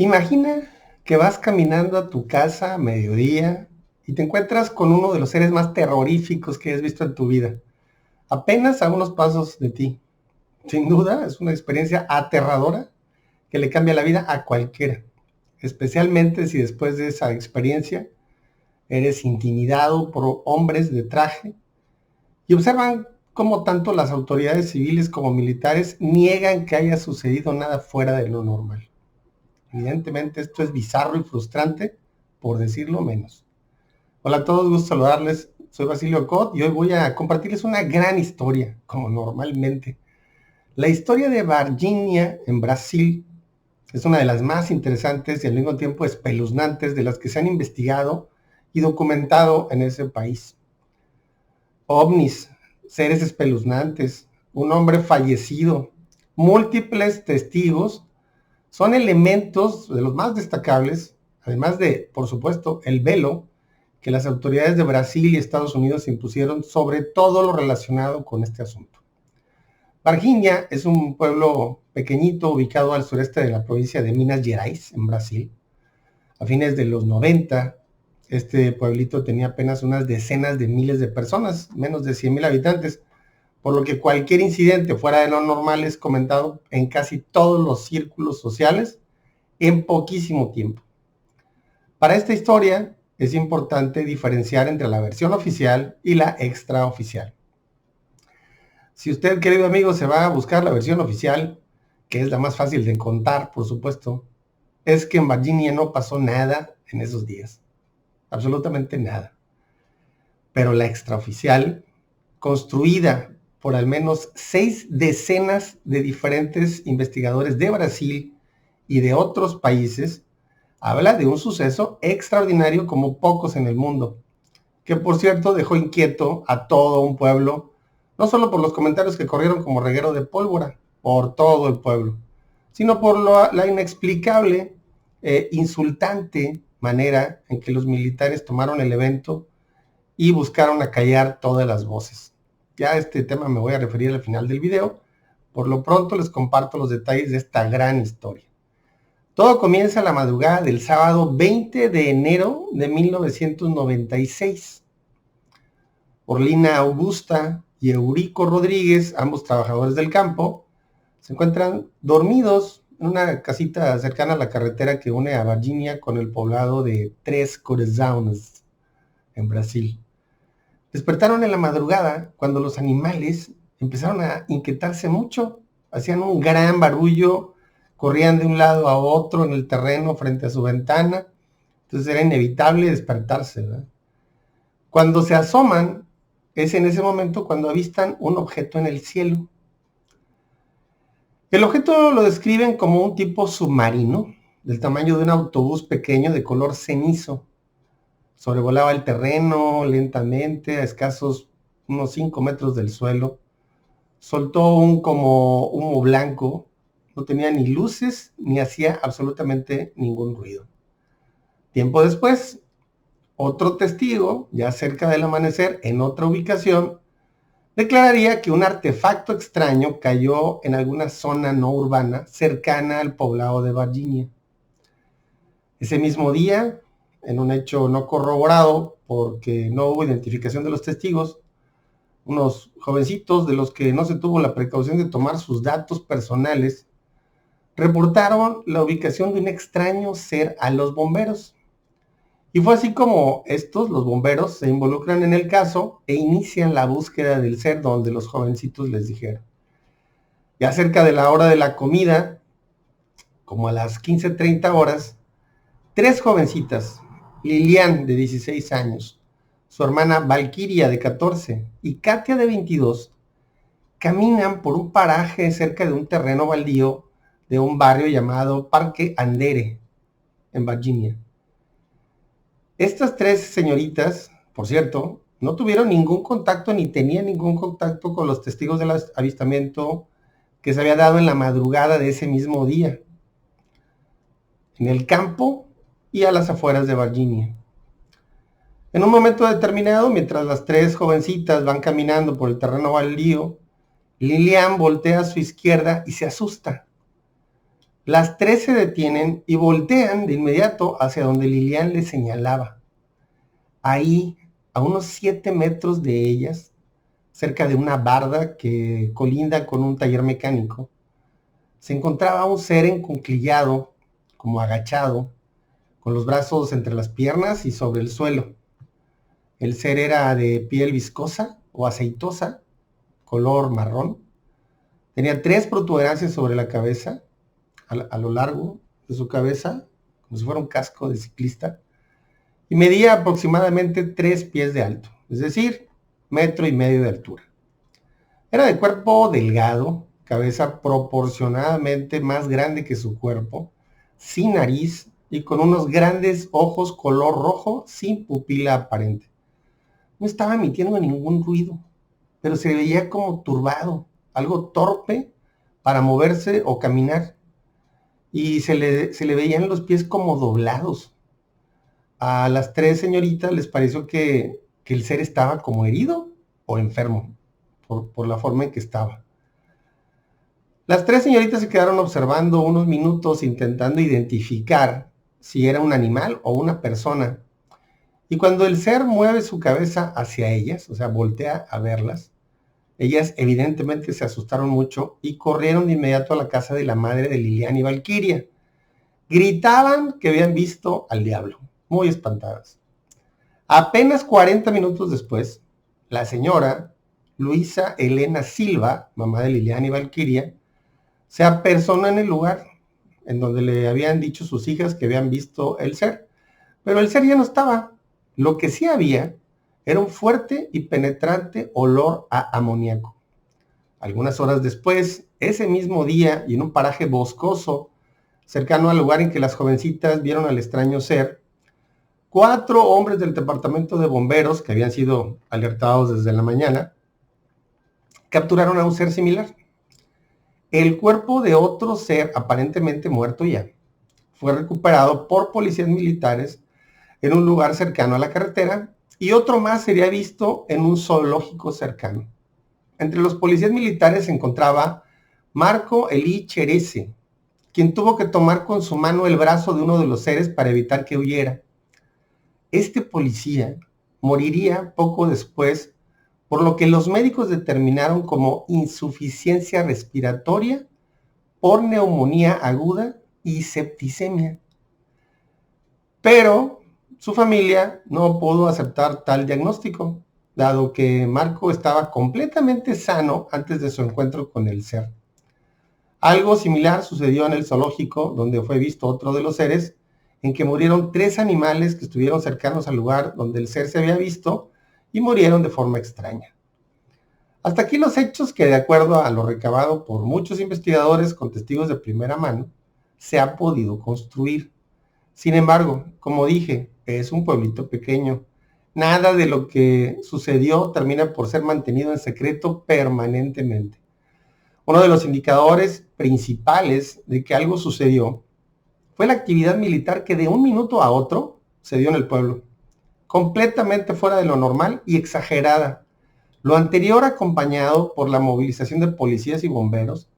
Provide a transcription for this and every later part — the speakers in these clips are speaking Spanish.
Imagina que vas caminando a tu casa a mediodía y te encuentras con uno de los seres más terroríficos que has visto en tu vida, apenas a unos pasos de ti. Sin duda, es una experiencia aterradora que le cambia la vida a cualquiera, especialmente si después de esa experiencia eres intimidado por hombres de traje y observan cómo tanto las autoridades civiles como militares niegan que haya sucedido nada fuera de lo normal. Evidentemente esto es bizarro y frustrante, por decirlo menos. Hola a todos, gusto saludarles. Soy Basilio Cot y hoy voy a compartirles una gran historia, como normalmente. La historia de Varginha en Brasil es una de las más interesantes y al mismo tiempo espeluznantes de las que se han investigado y documentado en ese país. OVNIs, seres espeluznantes, un hombre fallecido, múltiples testigos son elementos de los más destacables, además de, por supuesto, el velo que las autoridades de Brasil y Estados Unidos impusieron sobre todo lo relacionado con este asunto. Varginha es un pueblo pequeñito ubicado al sureste de la provincia de Minas Gerais, en Brasil. A fines de los 90, este pueblito tenía apenas unas decenas de miles de personas, menos de 100,000 habitantes, por lo que cualquier incidente fuera de lo normal es comentado en casi todos los círculos sociales en poquísimo tiempo. Para esta historia es importante diferenciar entre la versión oficial y la extraoficial. Si usted, querido amigo, se va a buscar la versión oficial, que es la más fácil de contar, por supuesto, es que en Varginha no pasó nada en esos días. Absolutamente nada. Pero la extraoficial, construida por al menos 6 decenas de diferentes investigadores de Brasil y de otros países, habla de un suceso extraordinario como pocos en el mundo, que por cierto dejó inquieto a todo un pueblo, no solo por los comentarios que corrieron como reguero de pólvora por todo el pueblo, sino por la inexplicable, insultante manera en que los militares tomaron el evento y buscaron acallar todas las voces. Ya a este tema me voy a referir al final del video. Por lo pronto les comparto los detalles de esta gran historia. Todo comienza la madrugada del sábado 20 de enero de 1996. Orlina Augusta y Eurico Rodríguez, ambos trabajadores del campo, se encuentran dormidos en una casita cercana a la carretera que une a Varginha con el poblado de Três Corações, en Brasil. Despertaron en la madrugada cuando los animales empezaron a inquietarse mucho, hacían un gran barullo, corrían de un lado a otro en el terreno frente a su ventana, entonces era inevitable despertarse, ¿verdad? Cuando se asoman, es en ese momento cuando avistan un objeto en el cielo. El objeto lo describen como un tipo submarino, del tamaño de un autobús pequeño de color cenizo. Sobrevolaba el terreno lentamente a escasos unos 5 metros del suelo. Soltó como humo blanco. No tenía ni luces ni hacía absolutamente ningún ruido. Tiempo después, otro testigo, ya cerca del amanecer, en otra ubicación, declararía que un artefacto extraño cayó en alguna zona no urbana cercana al poblado de Varginha. Ese mismo día, en un hecho no corroborado porque no hubo identificación de los testigos, unos jovencitos de los que no se tuvo la precaución de tomar sus datos personales, reportaron la ubicación de un extraño ser a los bomberos. Y fue así como los bomberos, se involucran en el caso e inician la búsqueda del ser donde los jovencitos les dijeron. Ya cerca de la hora de la comida, como a las 15:30 horas, 3 jovencitas, Lilian de 16 años, su hermana Valquiria de 14 y Katia de 22, caminan por un paraje cerca de un terreno baldío de un barrio llamado Parque Andere, en Varginha. Estas 3 señoritas, por cierto, no tuvieron ningún contacto ni tenían ningún contacto con los testigos del avistamiento que se había dado en la madrugada de ese mismo día, en el campo y a las afueras de Varginha. En un momento determinado, mientras las 3 jovencitas van caminando por el terreno baldío, Lilian voltea a su izquierda y se asusta. Las tres se detienen y voltean de inmediato hacia donde Lilian les señalaba. Ahí, a unos 7 metros de ellas, cerca de una barda que colinda con un taller mecánico, se encontraba un ser encuclillado, como agachado, con los brazos entre las piernas y sobre el suelo. El ser era de piel viscosa o aceitosa, color marrón. Tenía 3 protuberancias sobre la cabeza, a lo largo de su cabeza, como si fuera un casco de ciclista, y medía aproximadamente 3 pies de alto, es decir, 1,5 metros de altura. Era de cuerpo delgado, cabeza proporcionadamente más grande que su cuerpo, sin nariz y con unos grandes ojos color rojo sin pupila aparente. No estaba emitiendo ningún ruido, pero se veía como turbado, algo torpe para moverse o caminar, y se le veían los pies como doblados. A las 3 señoritas les pareció que el ser estaba como herido o enfermo, por la forma en que estaba. Las 3 señoritas se quedaron observando unos minutos intentando identificar si era un animal o una persona. Y cuando el ser mueve su cabeza hacia ellas, o sea, voltea a verlas, ellas evidentemente se asustaron mucho y corrieron de inmediato a la casa de la madre de Lilian y Valquiria. Gritaban que habían visto al diablo, muy espantadas. Apenas 40 minutos después, la señora Luisa Elena Silva, mamá de Lilian y Valquiria, se apersonó en el lugar en donde le habían dicho sus hijas que habían visto el ser, pero el ser ya no estaba. Lo que sí había era un fuerte y penetrante olor a amoníaco. Algunas horas después, ese mismo día y en un paraje boscoso, cercano al lugar en que las jovencitas vieron al extraño ser, 4 hombres del departamento de bomberos, que habían sido alertados desde la mañana, capturaron a un ser similar. El cuerpo de otro ser aparentemente muerto ya fue recuperado por policías militares en un lugar cercano a la carretera y otro más sería visto en un zoológico cercano. Entre los policías militares se encontraba Marco Elí Cherese, quien tuvo que tomar con su mano el brazo de uno de los seres para evitar que huyera. Este policía moriría poco después, por lo que los médicos determinaron como insuficiencia respiratoria por neumonía aguda y septicemia. Pero su familia no pudo aceptar tal diagnóstico, dado que Marco estaba completamente sano antes de su encuentro con el ser. Algo similar sucedió en el zoológico, donde fue visto otro de los seres, en que murieron 3 animales que estuvieron cercanos al lugar donde el ser se había visto y murieron de forma extraña. Hasta aquí los hechos que, de acuerdo a lo recabado por muchos investigadores con testigos de primera mano, se ha podido construir. Sin embargo, como dije, es un pueblito pequeño. Nada de lo que sucedió termina por ser mantenido en secreto permanentemente. Uno de los indicadores principales de que algo sucedió fue la actividad militar que de un minuto a otro se dio en el pueblo, completamente fuera de lo normal y exagerada. Lo anterior acompañado por la movilización de policías y bomberos,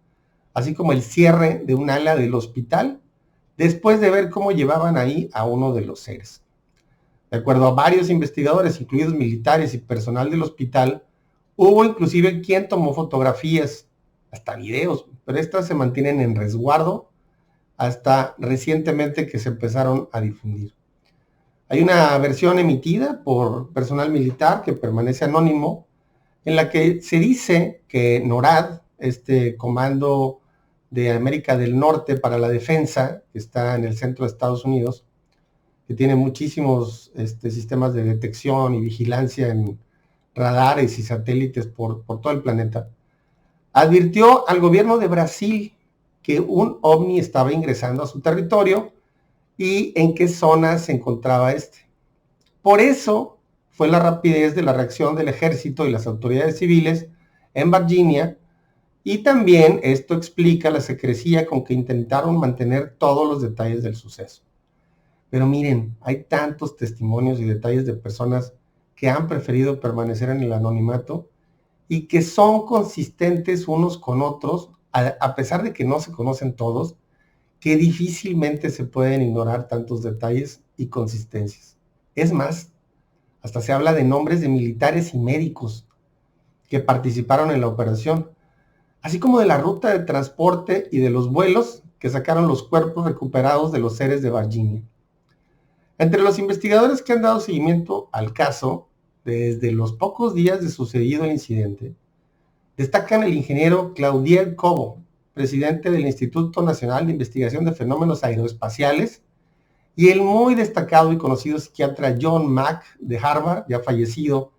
así como el cierre de un ala del hospital, después de ver cómo llevaban ahí a uno de los seres. De acuerdo a varios investigadores, incluidos militares y personal del hospital, hubo inclusive quien tomó fotografías, hasta videos, pero estas se mantienen en resguardo hasta recientemente que se empezaron a difundir. Hay una versión emitida por personal militar que permanece anónimo, en la que se dice que NORAD, este comando de América del Norte para la defensa, que está en el centro de Estados Unidos, que tiene muchísimos sistemas de detección y vigilancia en radares y satélites por todo el planeta, advirtió al gobierno de Brasil que un ovni estaba ingresando a su territorio y en qué zona se encontraba este. Por eso fue la rapidez de la reacción del ejército y las autoridades civiles en Virginia, y también esto explica la secrecía con que intentaron mantener todos los detalles del suceso. Pero miren, hay tantos testimonios y detalles de personas que han preferido permanecer en el anonimato y que son consistentes unos con otros, a pesar de que no se conocen todos, que difícilmente se pueden ignorar tantos detalles y consistencias. Es más, hasta se habla de nombres de militares y médicos que participaron en la operación, así como de la ruta de transporte y de los vuelos que sacaron los cuerpos recuperados de los seres de Virginia. Entre los investigadores que han dado seguimiento al caso, desde los pocos días de sucedido el incidente, destacan el ingeniero Claudier Cobo, presidente del Instituto Nacional de Investigación de Fenómenos Aeroespaciales, y el muy destacado y conocido psiquiatra John Mack de Harvard, ya fallecido,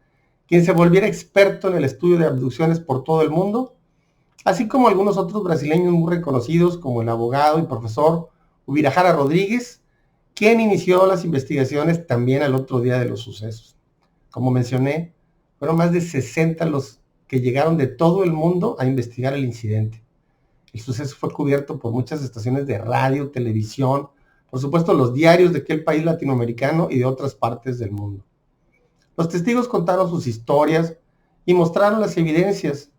quien se volviera experto en el estudio de abducciones por todo el mundo, así como algunos otros brasileños muy reconocidos como el abogado y profesor Ubirajara Rodríguez, quien inició las investigaciones también al otro día de los sucesos. Como mencioné, fueron más de 60 los que llegaron de todo el mundo a investigar el incidente. El suceso fue cubierto por muchas estaciones de radio, televisión, por supuesto los diarios de aquel país latinoamericano y de otras partes del mundo. Los testigos contaron sus historias y mostraron las evidencias,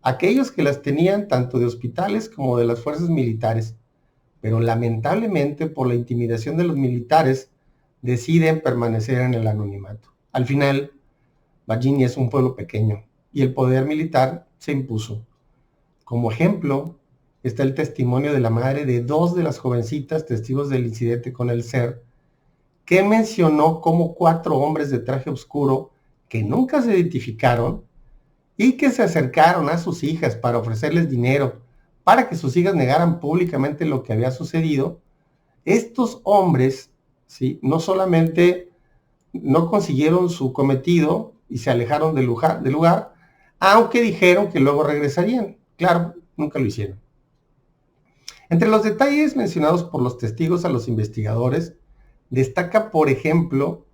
aquellos que las tenían tanto de hospitales como de las fuerzas militares, pero lamentablemente por la intimidación de los militares deciden permanecer en el anonimato. Al final, Virginia es un pueblo pequeño y el poder militar se impuso. Como ejemplo, está el testimonio de la madre de dos de las jovencitas testigos del incidente con el SER, que mencionó cómo 4 hombres de traje oscuro que nunca se identificaron y que se acercaron a sus hijas para ofrecerles dinero para que sus hijas negaran públicamente lo que había sucedido. Estos hombres, ¿sí?, no solamente no consiguieron su cometido y se alejaron del lugar, aunque dijeron que luego regresarían. Claro, nunca lo hicieron. Entre los detalles mencionados por los testigos a los investigadores, destaca, por ejemplo,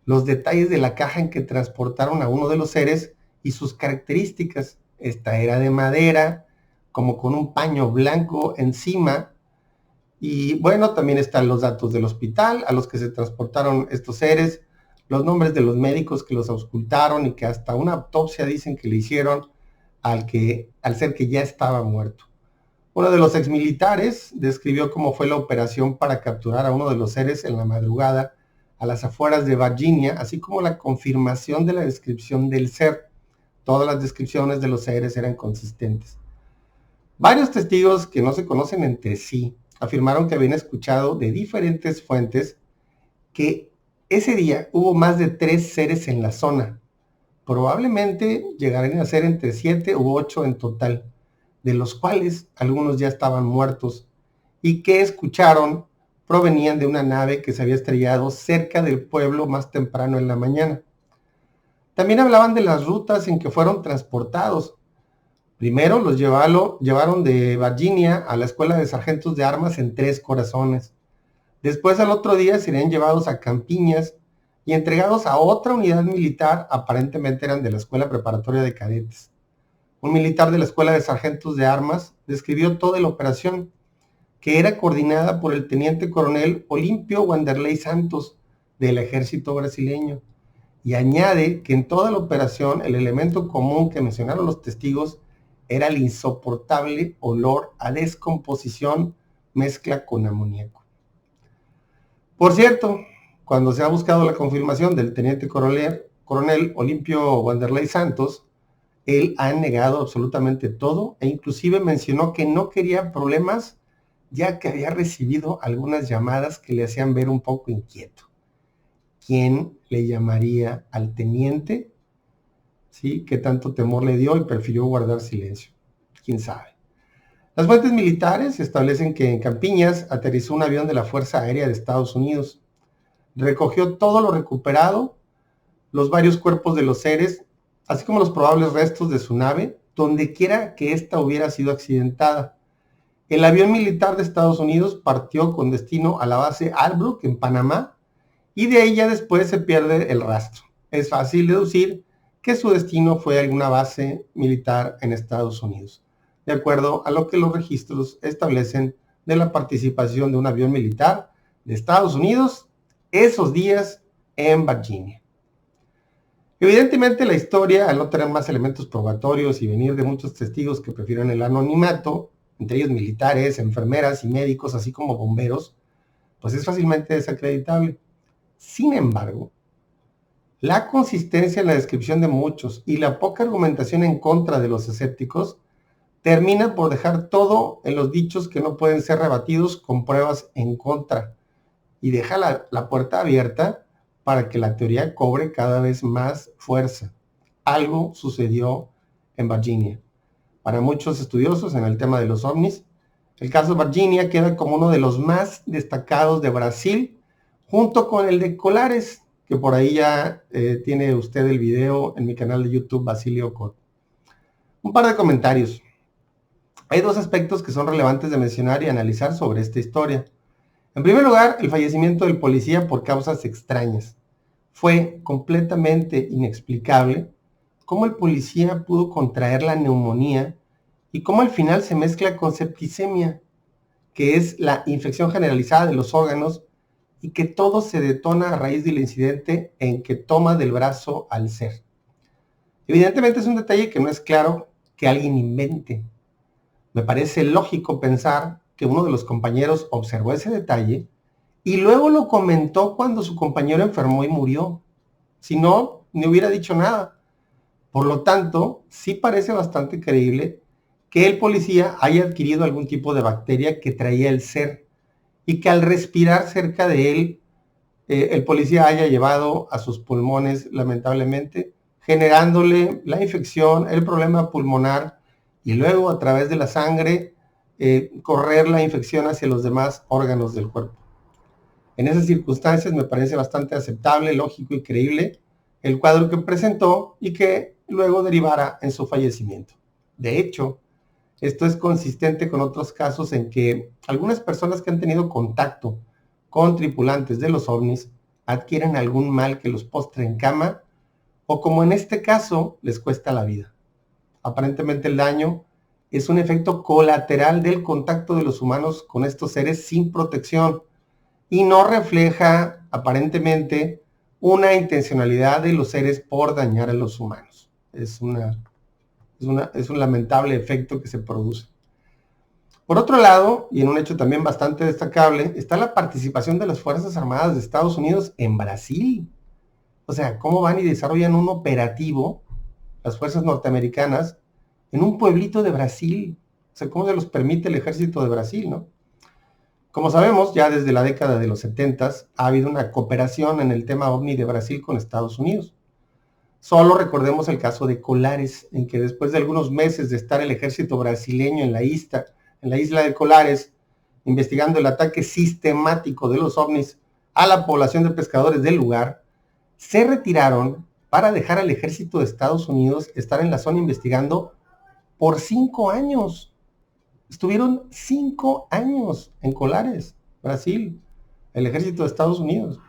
los detalles de la caja en que transportaron a uno de los seres y sus características. Esta era de madera, como con un paño blanco encima. Y bueno, también están los datos del hospital a los que se transportaron estos seres, los nombres de los médicos que los auscultaron y que hasta una autopsia dicen que le hicieron al ser que ya estaba muerto. Uno de los exmilitares describió cómo fue la operación para capturar a uno de los seres en la madrugada a las afueras de Virginia, así como la confirmación de la descripción del ser. Todas las descripciones de los seres eran consistentes. Varios testigos que no se conocen entre sí afirmaron que habían escuchado de diferentes fuentes que ese día hubo más de 3 seres en la zona. Probablemente llegarían a ser entre 7 u 8 en total, de los cuales algunos ya estaban muertos y que escucharon provenían de una nave que se había estrellado cerca del pueblo más temprano en la mañana. También hablaban de las rutas en que fueron transportados. Primero los llevaron de Virginia a la escuela de sargentos de armas en Tres Corazones. Después al otro día serían llevados a Campiñas y entregados a otra unidad militar, aparentemente eran de la escuela preparatoria de cadetes. Un militar de la escuela de sargentos de armas describió toda la operación, que era coordinada por el teniente coronel Olimpio Wanderley Santos del ejército brasileño, y añade que en toda la operación el elemento común que mencionaron los testigos era el insoportable olor a descomposición mezcla con amoníaco. Por cierto, cuando se ha buscado la confirmación del teniente coronel Olimpio Wanderley Santos, él ha negado absolutamente todo e inclusive mencionó que no quería problemas, ya que había recibido algunas llamadas que le hacían ver un poco inquieto. ¿Quién le llamaría al teniente? ¿Sí? ¿Qué tanto temor le dio y prefirió guardar silencio? ¿Quién sabe? Las fuentes militares establecen que en Campiñas aterrizó un avión de la Fuerza Aérea de Estados Unidos. Recogió todo lo recuperado, los varios cuerpos de los seres, así como los probables restos de su nave, donde quiera que ésta hubiera sido accidentada. El avión militar de Estados Unidos partió con destino a la base Albrook en Panamá y de ahí ya después se pierde el rastro. Es fácil deducir que su destino fue alguna base militar en Estados Unidos, de acuerdo a lo que los registros establecen de la participación de un avión militar de Estados Unidos esos días en Virginia. Evidentemente la historia, al no tener más elementos probatorios y venir de muchos testigos que prefieren el anonimato, entre ellos militares, enfermeras y médicos, así como bomberos, pues es fácilmente desacreditable. Sin embargo, la consistencia en la descripción de muchos y la poca argumentación en contra de los escépticos termina por dejar todo en los dichos que no pueden ser rebatidos con pruebas en contra y deja la puerta abierta para que la teoría cobre cada vez más fuerza. Algo sucedió en Virginia. Para muchos estudiosos en el tema de los ovnis, el caso Virginia queda como uno de los más destacados de Brasil, junto con el de Colares, que por ahí ya tiene usted el video en mi canal de YouTube, Basilio Cot. Un par de comentarios. Hay dos aspectos que son relevantes de mencionar y analizar sobre esta historia. En primer lugar, el fallecimiento del policía por causas extrañas. Fue completamente inexplicable cómo el policía pudo contraer la neumonía y cómo al final se mezcla con septicemia, que es la infección generalizada de los órganos, y que todo se detona a raíz del incidente en que toma del brazo al ser. Evidentemente es un detalle que no es claro que alguien invente. Me parece lógico pensar que uno de los compañeros observó ese detalle y luego lo comentó cuando su compañero enfermó y murió. Si no, ni hubiera dicho nada. Por lo tanto, sí parece bastante creíble que el policía haya adquirido algún tipo de bacteria que traía el ser y que al respirar cerca de él, el policía haya llevado a sus pulmones, lamentablemente, generándole la infección, el problema pulmonar y luego a través de la sangre correr la infección hacia los demás órganos del cuerpo. En esas circunstancias me parece bastante aceptable, lógico y creíble el cuadro que presentó y que luego derivara en su fallecimiento. De hecho, esto es consistente con otros casos en que algunas personas que han tenido contacto con tripulantes de los ovnis adquieren algún mal que los postre en cama o, como en este caso, les cuesta la vida. Aparentemente el daño es un efecto colateral del contacto de los humanos con estos seres sin protección y no refleja aparentemente una intencionalidad de los seres por dañar a los humanos. Es un lamentable efecto que se produce. Por otro lado, y en un hecho también bastante destacable, está la participación de las Fuerzas Armadas de Estados Unidos en Brasil. O sea, cómo van y desarrollan un operativo, las fuerzas norteamericanas, en un pueblito de Brasil. O sea, cómo se los permite el ejército de Brasil, ¿no? Como sabemos, ya desde la década de los 70 ha habido una cooperación en el tema ovni de Brasil con Estados Unidos. Solo recordemos el caso de Colares, en que después de algunos meses de estar el ejército brasileño en la isla de Colares, investigando el ataque sistemático de los ovnis a la población de pescadores del lugar, se retiraron para dejar al ejército de Estados Unidos estar en la zona investigando por 5 años. Estuvieron 5 años en Colares, Brasil, el ejército de Estados Unidos.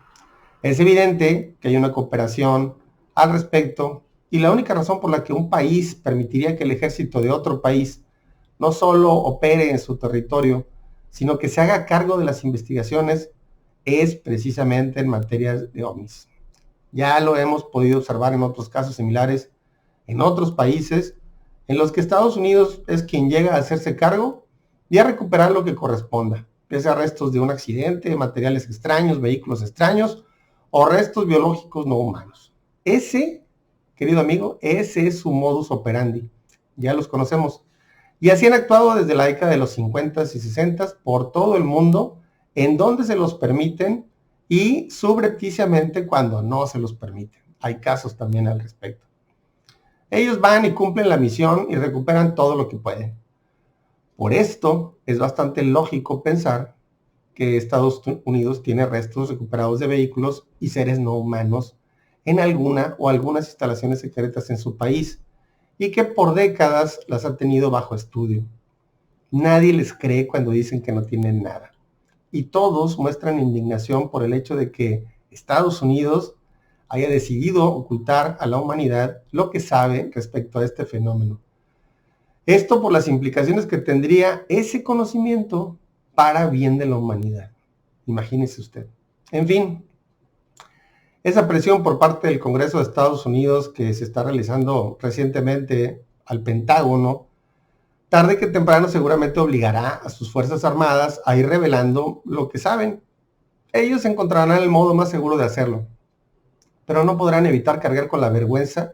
Es evidente que hay una cooperación al respecto y la única razón por la que un país permitiría que el ejército de otro país no solo opere en su territorio, sino que se haga cargo de las investigaciones es precisamente en materia de ovnis. Ya lo hemos podido observar en otros casos similares en otros países en los que Estados Unidos es quien llega a hacerse cargo y a recuperar lo que corresponda, ya sea restos de un accidente, materiales extraños, vehículos extraños o restos biológicos no humanos. Ese, querido amigo, ese es su modus operandi. Ya los conocemos. Y así han actuado desde la década de los 50 y 60 por todo el mundo, en donde se los permiten y subrepticiamente cuando no se los permiten. Hay casos también al respecto. Ellos van y cumplen la misión y recuperan todo lo que pueden. Por esto es bastante lógico pensar que Estados Unidos tiene restos recuperados de vehículos y seres no humanos en alguna o algunas instalaciones secretas en su país y que por décadas las ha tenido bajo estudio. Nadie les cree cuando dicen que no tienen nada. Y todos muestran indignación por el hecho de que Estados Unidos haya decidido ocultar a la humanidad lo que sabe respecto a este fenómeno. Esto por las implicaciones que tendría ese conocimiento para bien de la humanidad. Imagínese usted. En fin, esa presión por parte del Congreso de Estados Unidos que se está realizando recientemente al Pentágono Tarde que temprano seguramente obligará a sus fuerzas armadas a ir revelando lo que saben. Ellos encontrarán el modo más seguro de hacerlo, pero no podrán evitar cargar con la vergüenza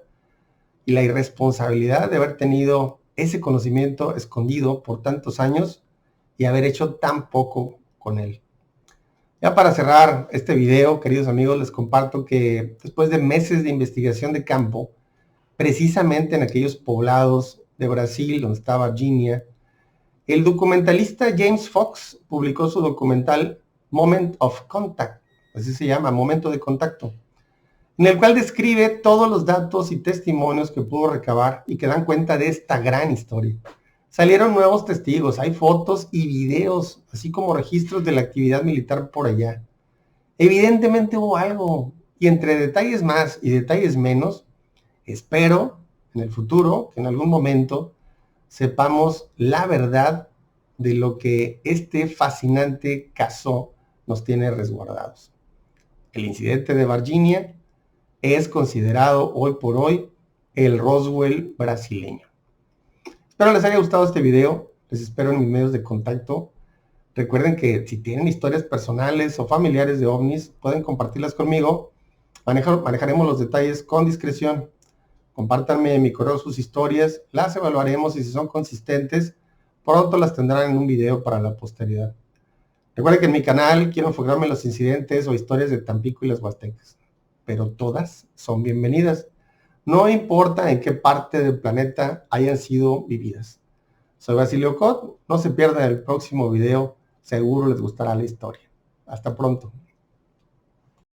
y la irresponsabilidad de haber tenido ese conocimiento escondido por tantos años y haber hecho tan poco con él. Ya para cerrar este video, queridos amigos, les comparto que después de meses de investigación de campo, precisamente en aquellos poblados de Brasil, donde está Virginia, el documentalista James Fox publicó su documental Moment of Contact, así se llama, Momento de Contacto, en el cual describe todos los datos y testimonios que pudo recabar y que dan cuenta de esta gran historia. Salieron nuevos testigos, hay fotos y videos, así como registros de la actividad militar por allá. Evidentemente hubo algo, y entre detalles más y detalles menos, espero en el futuro, que en algún momento, sepamos la verdad de lo que este fascinante caso nos tiene resguardados. El incidente de Virginia es considerado hoy por hoy el Roswell brasileño. Espero les haya gustado este video, les espero en mis medios de contacto. Recuerden que si tienen historias personales o familiares de ovnis, pueden compartirlas conmigo. Manejaremos los detalles con discreción. Compártanme en mi correo sus historias, las evaluaremos y si son consistentes, pronto las tendrán en un video para la posteridad. Recuerden que en mi canal quiero enfocarme en los incidentes o historias de Tampico y las Huastecas, pero todas son bienvenidas. No importa en qué parte del planeta hayan sido vividas. Soy Basilio Cot, no se pierdan el próximo video, seguro les gustará la historia. Hasta pronto.